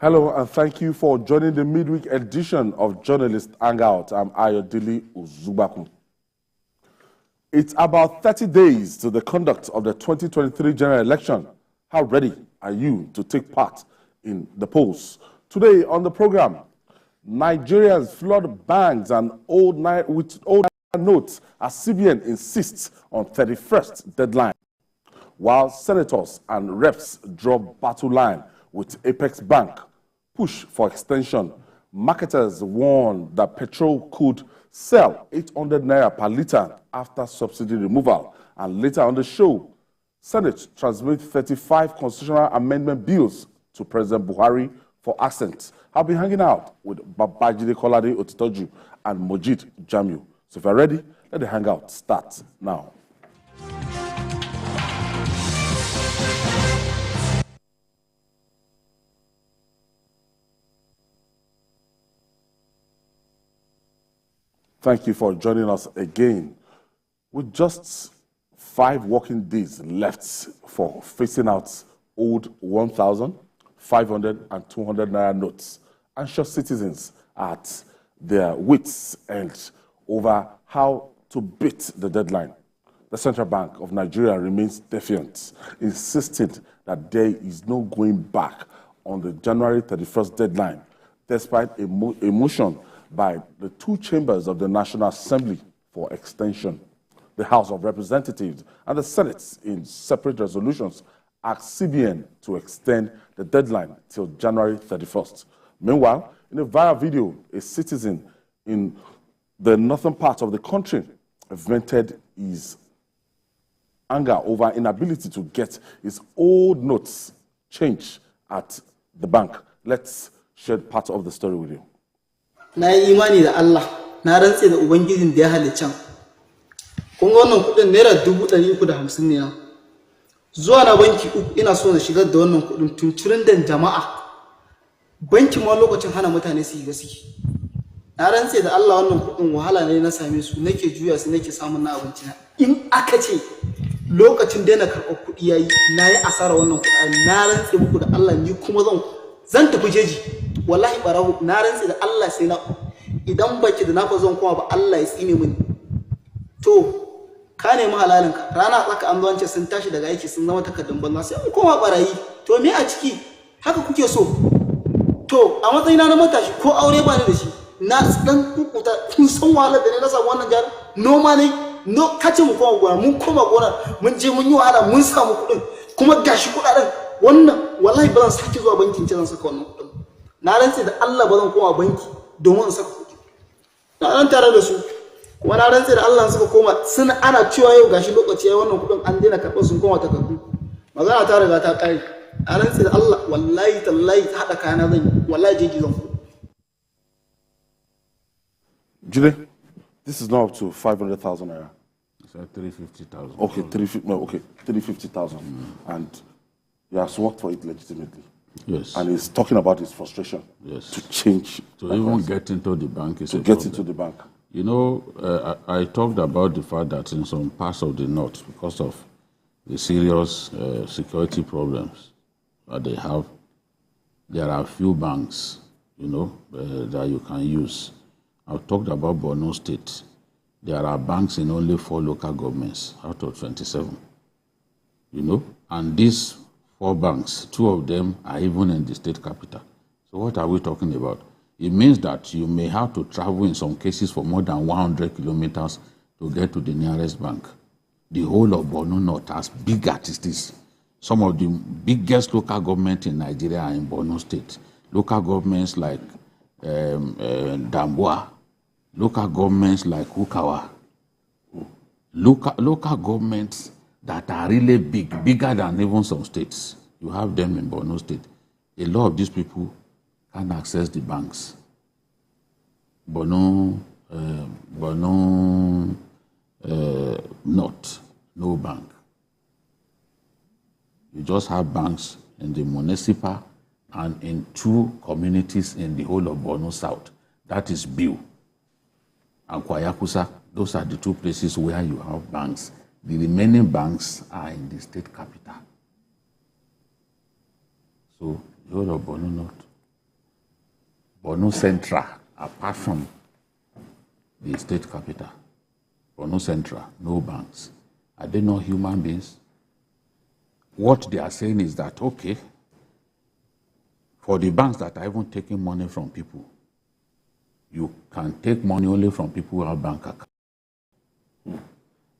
Hello, and thank you for joining the midweek edition of Journalist Hangout. I'm Ayodele Uzubaku. It's about 30 days to the conduct of the 2023 general election. How ready are you to take part in the polls? Today on the program, Nigerians flood banks and with old notes as CBN insists on 31st deadline, while senators and reps draw battle line with Apex Bank. Push for extension. Marketers warn that petrol could sell 800 Naira per litre after subsidy removal. And later on the show, Senate transmits 35 constitutional amendment bills to President Buhari for assent. I'll be hanging out with Babajide Kolade Otitoju and Mojid Jamiu. So if you're ready, let the hangout start now. Thank you for joining us again. With just 5 working days left for phasing out old 1,000, 500, and 200 Naira notes, anxious citizens at their wits' end over how to beat the deadline. The Central Bank of Nigeria remains defiant, insisting that there is no going back on the January 31st deadline, despite a motion by the 2 chambers of the National Assembly for extension. The House of Representatives and the Senate, in separate resolutions, asked CBN to extend the deadline till January 31st. Meanwhile, in a viral video, a citizen in the northern part of the country vented his anger over inability to get his old notes changed at the bank. Let's share part of the story with you. Na yi imani da Allah, na rantse da Ubangijin da ya haliccan. Kun ga wannan kuɗin naira 350 ne na. Zuwa na banki uku ina so na shigar da wannan kuɗin tunturin dan jama'a. Banki ma lokacin hana mutane su yi gaske. Na rantse da Allah wannan kuɗin wahala ne na same su, nake juya su nake samun na abinci na. In aka ce lokacin da na karɓar kuɗi yayi, na yi asara wannan kuɗi, na rantse muku da Allah ni kuma zan tafi jeji. Wallahi barawo na rantsi da Allah sai na idan baki da nafa zan kuma ba Allah ya tsine mini to ka nemi halalinka rana tsaka an zuwance sun tashi daga aiki sun zama takardun banza sai mun koma barayi to me a ciki haka kuke so to a matsayina na matashi ko aure ba ni da shi na dan kukuta kun san wahalar da ne na samu wannan jari noma ne no kace mu koma gona mun koma gona mun je mun yi wahala mun samu kuɗin kuma gashi kuɗaɗen wannan wallahi ba zan sake zuwa bankin ce zan saka wannan kuɗin na rantse da Allah ba zan koma banki domin in saka kuɗi na ran tare da su kuma na rantse da Allah suka koma sun ana cewa yau gashi lokaci yayi wannan kuɗin an daina karɓar sun koma takardu magana ta riga ta kai na rantse da Allah wallahi tallahi hada kayana zan yi wallahi jeji zan ku Jide, this is now up to 500,000 naira. It's at 350,000. Okay, 350,000, and he has worked for it legitimately. Yes. And he's talking about his frustration. Yes. To change. To even get into the bank is to a get problem. into the bank. You know, I talked about the fact that in some parts of the north, because of the serious security problems that they have, there are few banks, you know, that you can use. I've talked about Borno State. There are banks in only 4 local governments out of 27, you know, and these 4 banks, 2 of them are even in the state capital. So what are we talking about? It means that you may have to travel in some cases for more than 100 kilometers to get to the nearest bank. The whole of Borno North, as big as it is, some of the biggest local governments in Nigeria are in Borno State. Local governments like Damboa, local governments like Ukawa, local governments that are really big, bigger than even some states. You have them in Borno State. A lot of these people can access the banks. Borno North, no bank. You just have banks in the municipal and in 2 communities in the whole of Borno South. That is Biu and Kwayakusa. Those are the 2 places where you have banks. The remaining banks are in the state capital. So, the whole of Borno North, Borno Central, apart from the state capital, Borno Central, no banks. Are they not human beings? What they are saying is that, okay, for the banks that are even taking money from people, you can take money only from people who have bank accounts.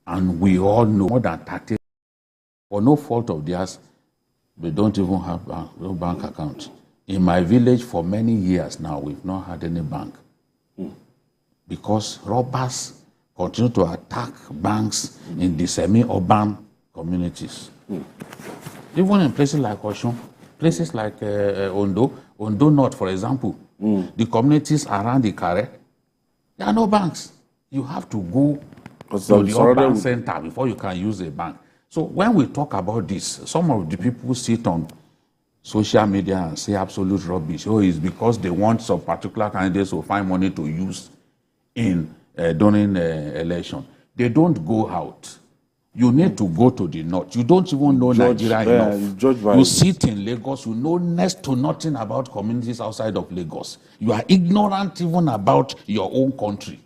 And we all know more than 30, for no fault of theirs, they don't even have no bank account. In my village for many years now, we've not had any bank. Because robbers continue to attack banks in the semi-urban communities. Even in places like Oshun, places like Ondo North, for example, the communities around the Kare, there are no banks. You have to go to the urban center before you can use a bank. So when we talk about this, some of the people sit on social media and say absolute rubbish. Oh, it's because they want some particular candidates to find money to use in during election. They don't go out. You need to go to the north. You don't even know Nigeria enough. You sit in Lagos, you know next to nothing about communities outside of Lagos. You are ignorant even about your own country.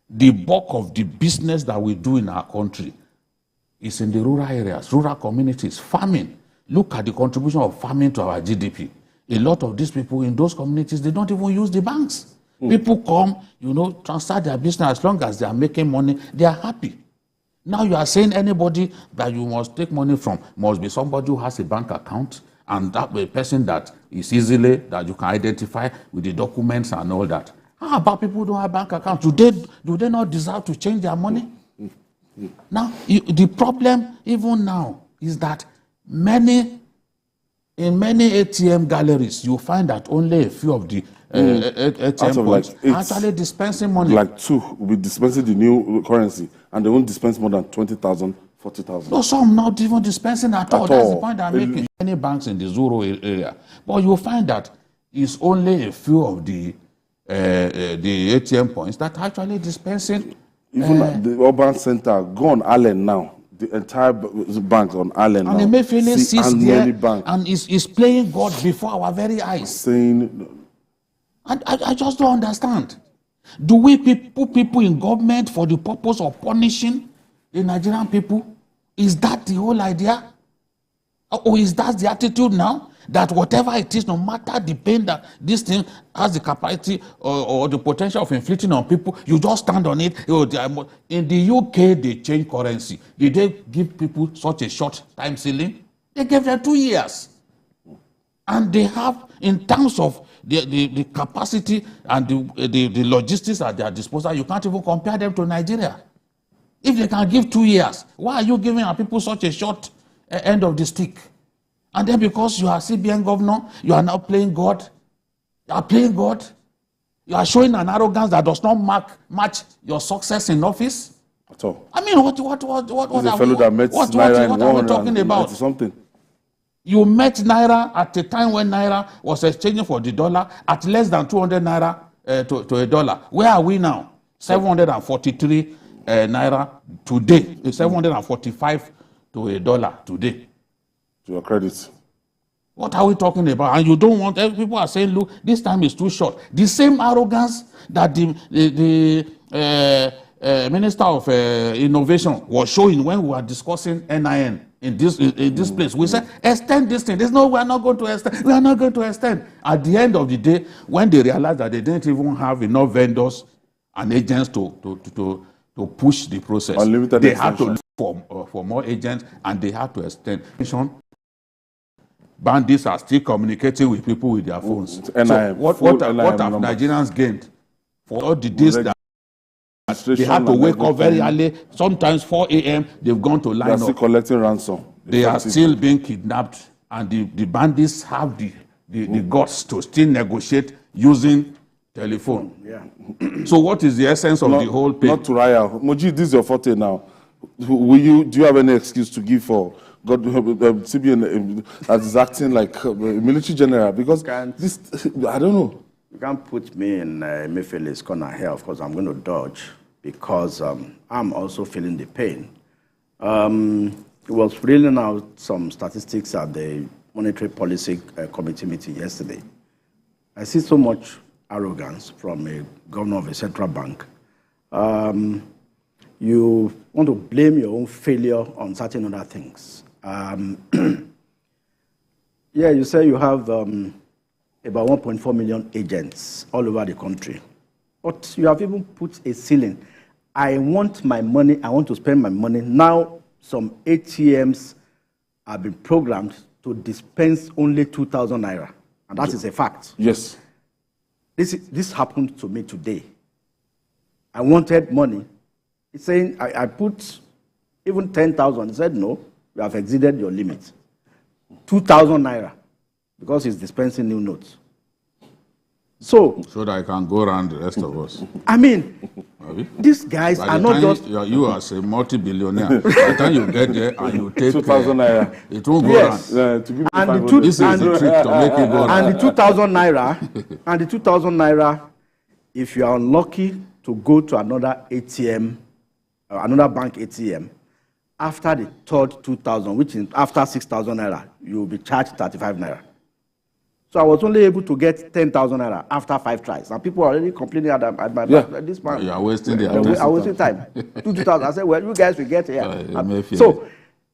The bulk of the business that we do in our country is in the rural areas, rural communities, farming. Look at the contribution of farming to our GDP. A lot of these people in those communities, they don't even use the banks. People come, transfer their business. As long as they are making money, they are happy. Now you are saying anybody that you must take money from must be somebody who has a bank account, and that a person that is easily, that you can identify with the documents and all that. How about people who don't have bank accounts? Do they not deserve to change their money? Now, the problem even now is that in many ATM galleries, you find that only a few of the ATM points are actually dispensing money. Like 2 will be dispensing the new currency, and they won't dispense more than 20,000, 40,000. No, some not even dispensing at all. That's the point I'm making. Many banks in the Zuro area, but you find that it's only a few of the ATM points that are actually dispensing. Even the urban center, go on Allen now. The entire bank on Allen now. And Emefiele sits there and is playing God before our very eyes. Saying, I just don't understand. Do we put people in government for the purpose of punishing the Nigerian people? Is that the whole idea? Or is that the attitude now? That whatever it is, no matter the pain that this thing has the capacity or the potential of inflicting on people, you just stand on it. In the UK, they change currency. Did they give people such a short time ceiling? They gave them 2 years. And they have, in terms of the capacity and the logistics at their disposal, you can't even compare them to Nigeria. If they can give 2 years, why are you giving our people such a short end of the stick? And then because you are CBN governor, you are now playing God. You are playing God. You are showing an arrogance that does not match your success in office. At all. I mean, what are we talking about? Something. You met Naira at a time when Naira was exchanging for the dollar at less than 200 Naira to a dollar. Where are we now? 743 Naira today. 745 to a dollar today. To your credit. What are we talking about? And you don't want, people are saying, look, this time is too short. The same arrogance that the Minister of Innovation was showing when we were discussing NIN in this place. We said, extend this thing. There's no, we are not going to extend. We are not going to extend. At the end of the day, when they realized that they didn't even have enough vendors and agents to push the process, Unlimited they extension. had to look for more agents, and they had to extend. Bandits are still communicating with people with their phones. So what have Nigerians gained for all the days that they had to wake up very early, sometimes 4 a.m., they've gone to line They are still up. collecting ransom. They are still being kidnapped, and the bandits have the guts to still negotiate using telephone. Yeah. So what is the essence of the whole thing? Not to Raya. Moji, this is your forte now. Do you have any excuse to give for God, CBN that is acting like a military general? Because this, I don't know. You can't put me in Emefiele's corner here. Of course, I'm going to dodge because I'm also feeling the pain. It was reading out some statistics at the Monetary Policy Committee meeting yesterday. I see so much arrogance from a governor of a central bank. You want to blame your own failure on certain other things. Yeah, you say you have about 1.4 million agents all over the country, but you have even put a ceiling. I want my money, I want to spend my money. Now, some ATMs have been programmed to dispense only 2,000 Naira, and that is a fact. Yes. This happened to me today. I wanted money. It's saying, I put even 10,000. He said, no, you have exceeded your limit. 2,000 Naira, because he's dispensing new notes. So that I can go around the rest of us. I mean, these guys are not just... You are a multi-billionaire. By the time you get there and you take 2,000 Naira. It won't go Yes. around. To give you And the 500. This is the trick to make it go around. And the 2,000 Naira, if you are unlucky to go to another ATM, another bank ATM, after the third 2,000, which is after 6,000 Naira, you will be charged 35 Naira. So I was only able to get 10,000 Naira after 5 tries. And people are already complaining at my this man. You are wasting their I'm time. wasting time. 2,000. I said, well, you guys will get here. So,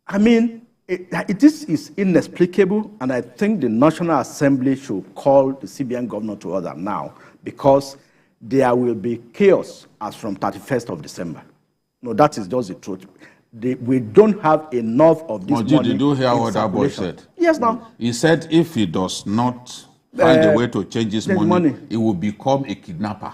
I mean, it is inexplicable, and I think the National Assembly should call the CBN governor to order now, because there will be chaos as from 31st of December. No, that is just the truth. We don't have enough of this money. Did you hear what that boy said? Yes, now. He said if he does not find a way to change his money, he will become a kidnapper.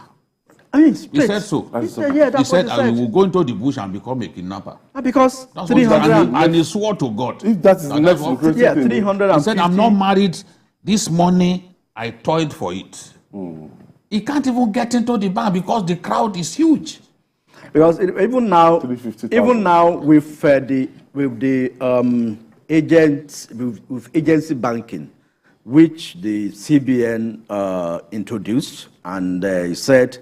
I mean, He said so. He said, yeah, that's He said, what he I said. will go into the bush and become a kidnapper. Because That's what he said. 300, And he swore to God. If that is the next lucrative yeah, thing, 350. He said, I'm not married. This money, I toiled for it. He can't even get into the bank because the crowd is huge. Because even now, 350,000. with agency banking, which the CBN introduced, and he said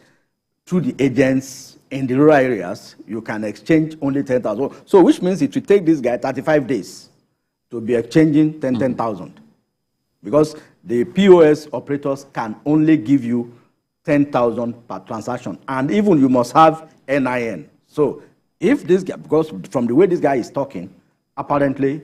through the agents in the rural areas, you can exchange only 10,000. So which means it will take this guy 35 days to be exchanging 10,000. Because the POS operators can only give you 10,000 per transaction. And even you must have NIN. So if this guy, because from the way this guy is talking, apparently,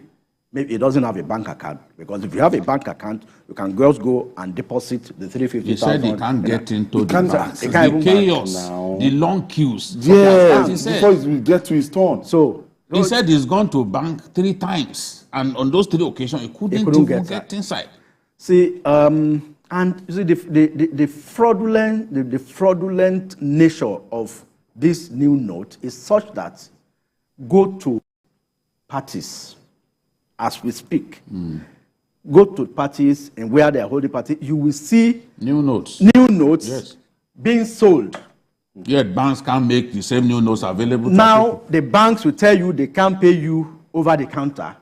maybe he doesn't have a bank account. Because if you have a bank account, you can just go and deposit the 350,000. He said he can't get into the bank. He can't The even chaos, now. the long queues. yes, He said. before it get to his turn. So He said he's gone to bank 3 times, and on those 3 occasions, he couldn't couldn't even get get inside. see, and you see the fraudulent nature of this new note is such that go to parties as we speak. Go to parties and where they are holding parties, you will see New notes. new notes Yes. being sold. Yet banks can't make the same new notes available to Now people. the banks will tell you they can't pay you over the counter.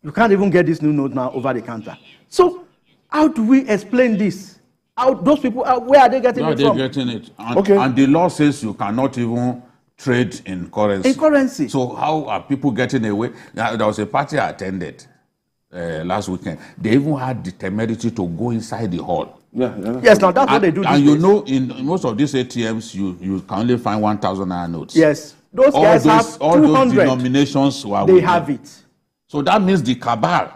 You can't even get this new note now over the counter. So how do we explain this? How those people, where are they getting Where are it they from? getting it? And, Okay. and the law says you cannot even trade in currency. In currency. So how are people getting away? There was a party I attended last weekend. They even had the temerity to go inside the hall. Yes, now that's what they do. And these you days. know, in most of these ATMs, you can only find 1,000 Naira notes. Yes, those all guys those, have all those 200. denominations were They with have them. it. So that means the cabal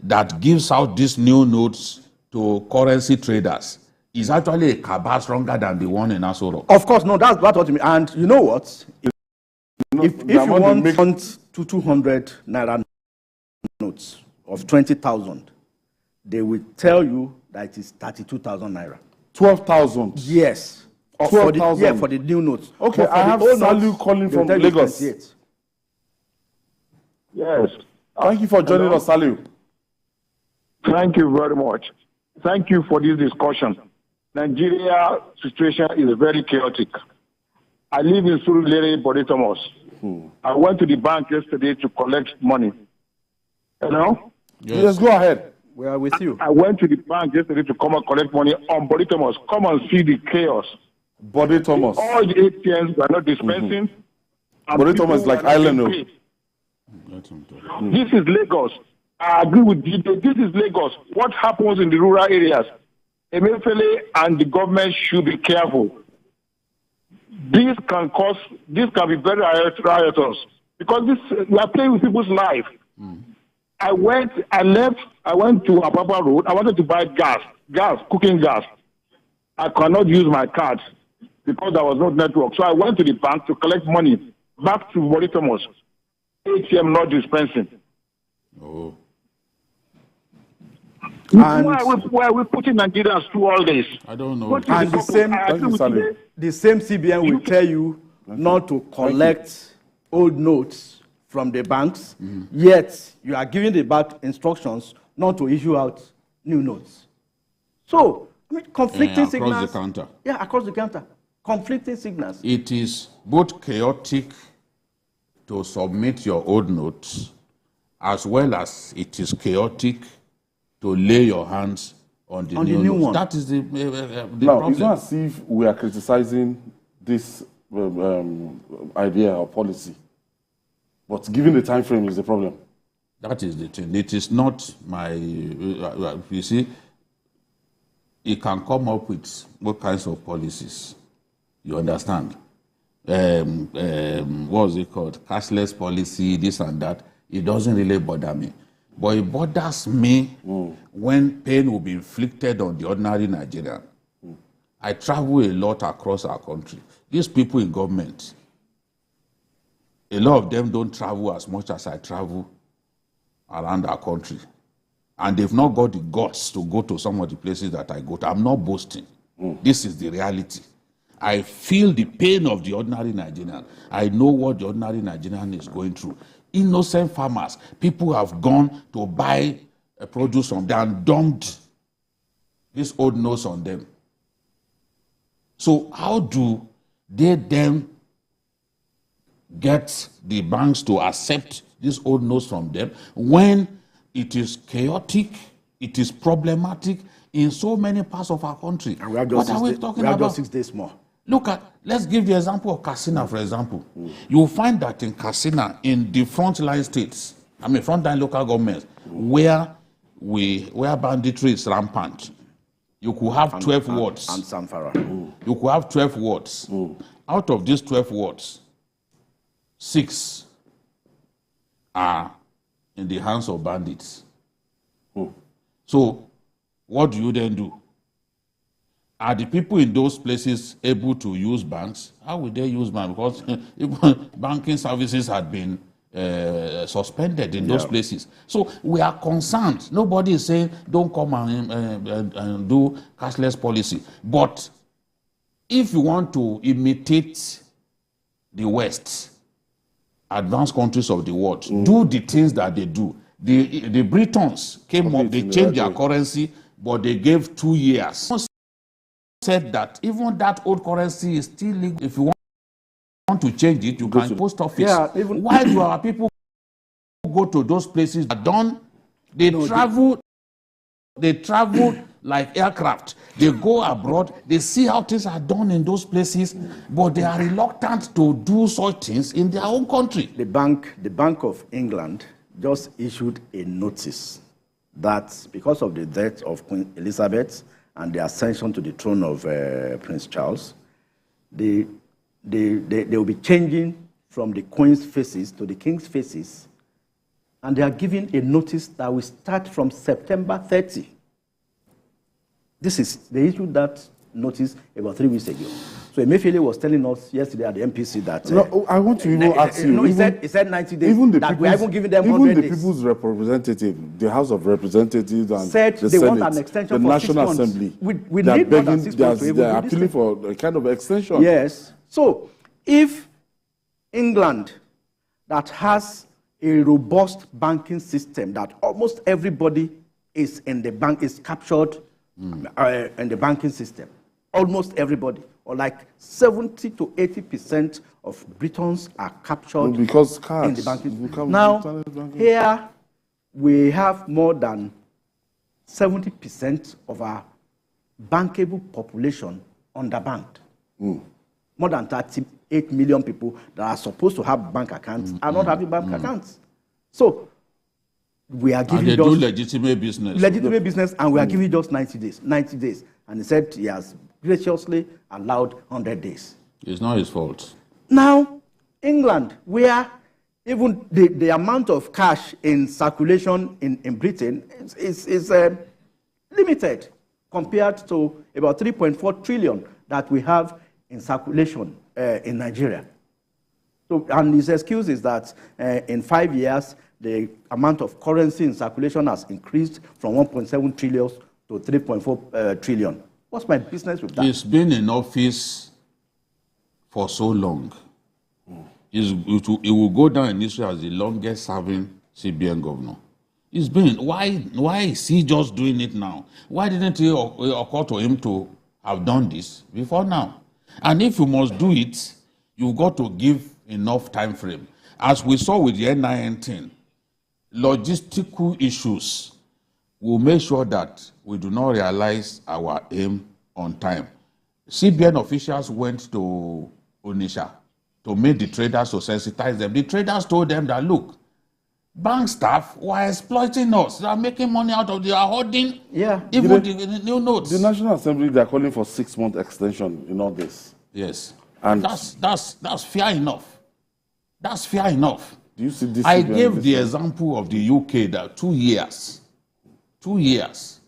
that gives out these new notes to currency traders is actually a cabal stronger than the one in Asoro. Of course, no, that's what you mean. And you know what? If you want 200 Naira notes of 20,000, they will tell you that it is 32,000 Naira. 12,000. Yes. For the, 12,000. yeah, for the new notes. Okay, But for I the have old Salu notes, calling they'll from tell you Lagos. 28. Yes. Thank you for joining us, Salu. Thank you very much. Thank you for this discussion. Nigeria situation is very chaotic. I live in Surulere, Bode Thomas. I went to the bank yesterday to collect money. You know? Yes, go ahead. We are with you. I went to the bank yesterday to come and collect money on Bode Thomas. Come and see the chaos. Bode Thomas. All the ATMs were not dispensing. and Bode people Thomas like were not island. getting paid. This is Lagos. I agree with you. This is Lagos. What happens in the rural areas? Emefiele and the government should be careful. This can be very riotous because we are playing with people's life. I went to Apapa Road. I wanted to buy cooking gas. I cannot use my card because there was no network. So I went to the bank to collect money back to Wally Thomas. ATM not dispensing. Oh. Why are we putting Nigerians through all this? I don't know. And the same CBN will tell you not to collect old notes from the banks, yet you are giving the bank instructions not to issue out new notes. So, I mean, conflicting signals. Across the counter. Yeah, across the counter. Conflicting signals. It is both chaotic to submit your old notes, as well as it is chaotic to lay your hands on the new one. That is the now, problem. it's not as if we are criticizing this idea or policy, but given the time frame is the problem. That is the thing. It is not my, you see, it can come up with what kinds of policies. You understand? What is it called? Cashless policy, this and that. It doesn't really bother me. But it bothers me when pain will be inflicted on the ordinary Nigerian. I travel a lot across our country. These people in government, a lot of them don't travel as much as I travel around our country. And they've not got the guts to go to some of the places that I go to. I'm not boasting. This is the reality. I feel the pain of the ordinary Nigerian. I know what the ordinary Nigerian is going through. Innocent farmers, people have gone to buy a produce from them and dumped this old notes on them. So how do they then get the banks to accept these old notes from them when it is chaotic, it is problematic in so many parts of our country? And we have What are we talking about? just 6 days more. Look at, let's give the example of Katsina, for example. You'll find that in Katsina, in the frontline states, frontline local governments, where banditry is rampant, you could have 12 wards. And Samfara. You could have 12 wards. Out of these 12 wards, 6 are in the hands of bandits. So, what do you then do? Are the people in those places able to use banks? How will they use banks? Because banking services had been suspended in those places. So we are concerned. Nobody is saying don't come and do cashless policy. But if you want to imitate the West, advanced countries of the world, do the things that they do. The Britons came up, they changed their currency, but they gave 2 years. Said that even that old currency is still legal. If you want to change it, you can post office. Yeah, why do our people go to those places? They travel like aircraft. They go abroad, they see how things are done in those places, but they are reluctant to do such things in their own country. The Bank of England just issued a notice that because of the death of Queen Elizabeth and the ascension to the throne of Prince Charles, they will be changing from the Queen's faces to the King's faces, and they are giving a notice that will start from September 30. They issued that notice about 3 weeks ago. So Emefiele was telling us yesterday at the MPC that... No, I want to even ask you... No, he said 90 days, that we are even giving them 100 days. Even the people's representative, the House of Representatives and said the they Senate, want an extension the for National 6 months. Assembly, We need more than 6 months to even they're do this appealing thing. for a kind of extension. Yes. So if England, that has a robust banking system, that almost everybody is in the bank, is captured in the banking system, almost everybody, or like 70 to 80% of Britons are captured because in the banking system. Now, here we have more than 70% of our bankable population underbanked. More than 38 million people that are supposed to have bank accounts are not having bank accounts. So we are giving and they do legitimate business. Legitimate business, and we are giving just 90 days. 90 days. And he said he has graciously allowed 100 days. It's not his fault. Now, England, where even the amount of cash in circulation in Britain is limited compared to about 3.4 trillion that we have in circulation in Nigeria. So, and his excuse is that in 5 years, the amount of currency in circulation has increased from 1.7 trillion to 3.4 trillion. What's my business with that? He's been in office for so long. It will go down in history as the longest serving CBN governor. It's been, why is he just doing it now? Why didn't it occur to him to have done this before now? And if you must do it, you've got to give enough time frame. As we saw with the NIN thing, logistical issues will make sure that we do not realize our aim on time. CBN officials went to Onitsha to meet the traders to sensitize them. The traders told them that, look, bank staff were exploiting us. They are making money out of, they are hoarding even the new notes. The National Assembly, they are calling for 6-month extension in all this. Yes. And that's fair enough. That's fair enough. Do you see this? I gave the example of the UK that 2 years. 2 years.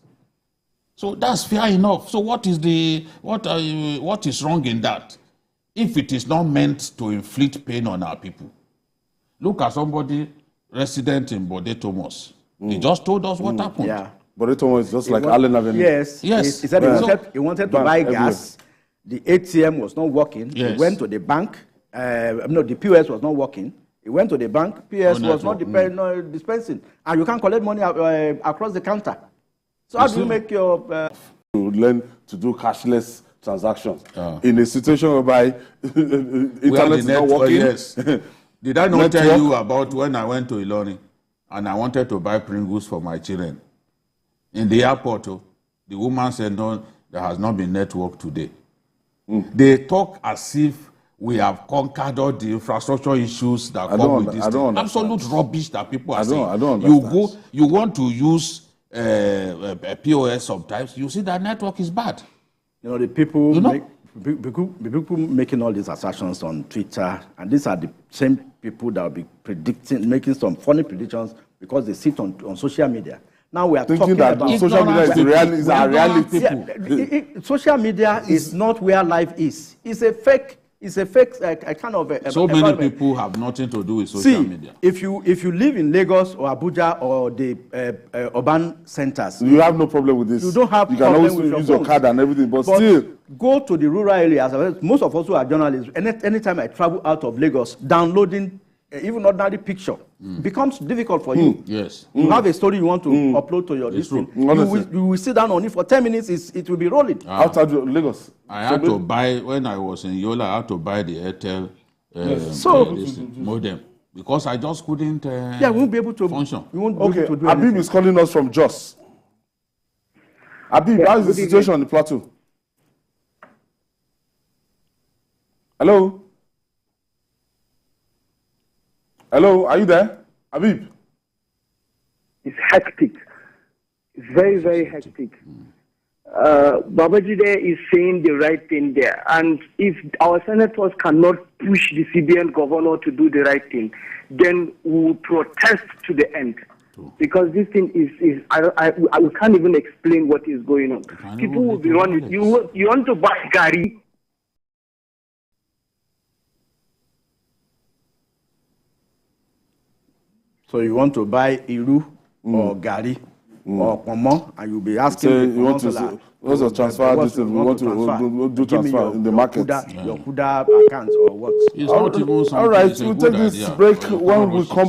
So that's fair enough. So what is wrong in that? If it is not meant to inflict pain on our people. Look at somebody resident in Bode Thomas. He just told us what happened. Yeah. Bode Thomas is just like Allen Avenue. Yes. Yes. He said he wanted to buy gas. The ATM was not working. Yes. He went to the bank. No, the POS was not working. He went to the bank. POS was not dispensing. And you can't collect money across the counter. So how do you make your... To learn to do cashless transactions in a situation whereby internet is not working. Yes. Did I not tell you about when I went to Ilorin and I wanted to buy Pringles for my children? In the airport, the woman said, no, there has not been network today. They talk as if we have conquered all the infrastructure issues that come with this thing. Absolute rubbish that people are saying. I don't understand. You want to use a POS sometimes, you see that network is bad. You know, the people, people making all these assertions on Twitter, and these are the same people that will be making some funny predictions because they sit on social media. Now we are talking that about social media is a reality. Yeah, social media is not where life is. It's a fake. It's a fake kind of. So many people have nothing to do with social media. If you live in Lagos or Abuja or the urban centers, you have no problem with this. You don't have. You can always use your card and everything, but still go to the rural areas. Most of us who are journalists, anytime I travel out of Lagos, downloading even ordinary picture becomes difficult for you. Yes. You have a story you want to upload to your listing. You will sit down on it for 10 minutes, it will be rolling. Outside Lagos. I had to buy, when I was in Yola, I had to buy the Airtel modem because I just couldn't we won't be able to function. We won't be able to do Habib anything. is calling us from Jos. Habib, how is the situation on the plateau? Hello? Hello, are you there? Habib? It's hectic. It's very, very hectic. Babajide is saying the right thing there. And if our senators cannot push the CBN governor to do the right thing, then we will protest to the end. Because this thing we can't even explain what is going on. People will be running. You want to buy Gary. So you want to buy Iru or Gari or Pomo, and you'll be asking you want to transfer this thing, we want to do transfer in the market. Your Kuda account or what? It's not even something. All right, we'll take this break when we come